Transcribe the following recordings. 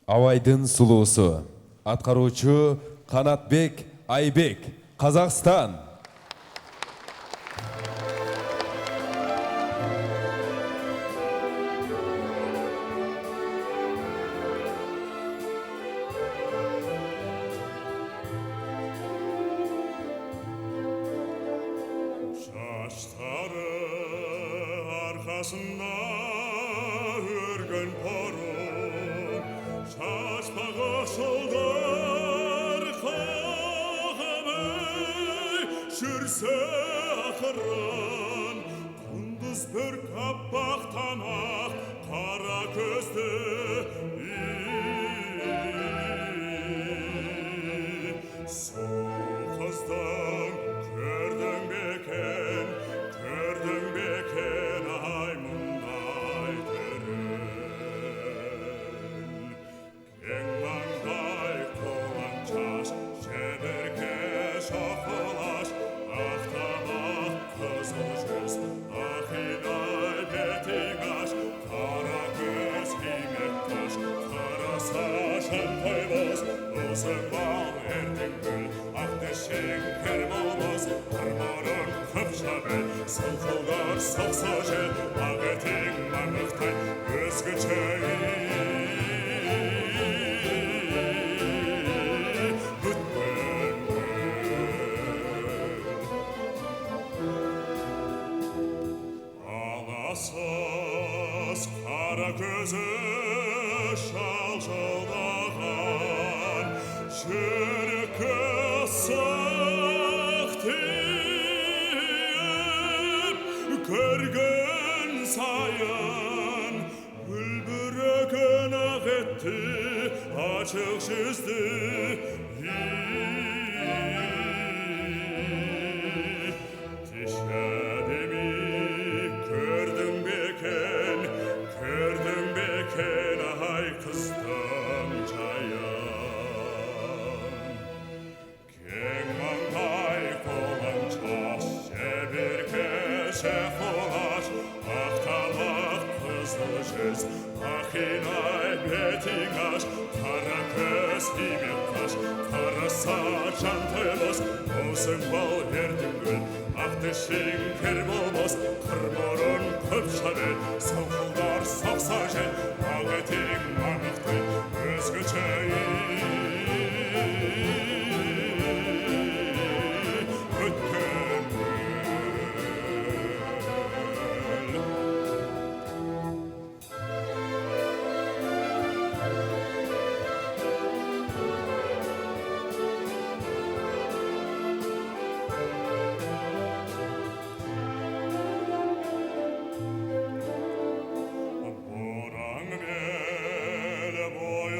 Абайдын сулуусу, аткаруучу Канатбек Айбек, Казакстан. Шаштары арқасында өрген порын, шашпағы шолдар қағамай, жүрсе ақырын, күндіз бір қаппақ тамақ, қара көзді сол қыздың көрдің бекен ай мұндай түрін. Кең маңдай қолаң шаш, жебіркеш ақылаш, ақ тамақ қызыл жүз, ақидай бетің аш, қара көз кимек қаш, қараса шантай боз, ұзын бал ертең гүл, ақ дешең кер болмас, қырмырын қыпшабел, сылқылдар соқса жел, ақ етең маңықтай өзгеше бүткін аласыз қара көзі шалжылдаған, жүрекке сақ тиіп, көрген сайын үлбіреген ақ етті, ашық жүзді көрдің бекен ай қыздың жайын. Кең маңдай қолаң шаш, жебіркеш қолаш, ақ тамақ қызыл жүз, ақидай бетің аш, қара көз кимек қаш, қараса жантай боз, ұзын бал ертең гүл, ақ дешең кер болмас, қырмырын қыпшабел, сылқылдар соқса жел, ақ етең маңықтай өзгеше өткен гүл.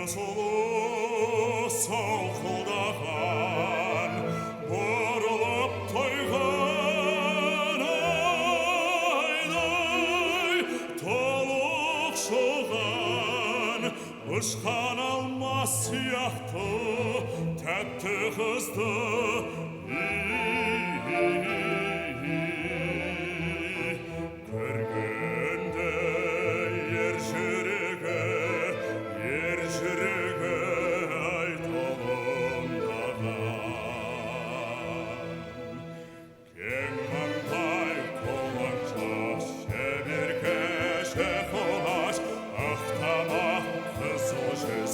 Сұлу солқылдаған, бұрылып тойған айдай, толық шоған, ұшқан алмас сияқты тәтті қызды көргенде ер жүрегі ай толымдаған. Кең маңдай қолаң шаш, жебіркеш қолаш, ақ тамақ қызыл жүз,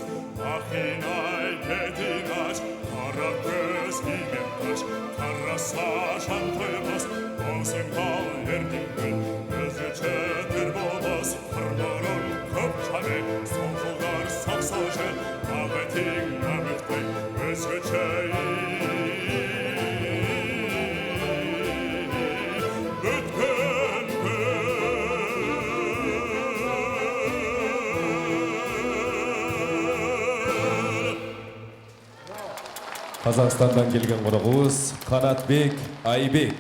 ақидай бетің аш, қара көз кимек қаш, қараса жантай боз, ұзын бал ертең гүл, өзгеше түр болмас, қырмырын қыпшабел, солқылдар соқса жел, ақ етең маңықтай өзгеше бүткін гүл. Қазақстандан келген қонағымыз Канатбек Айбек.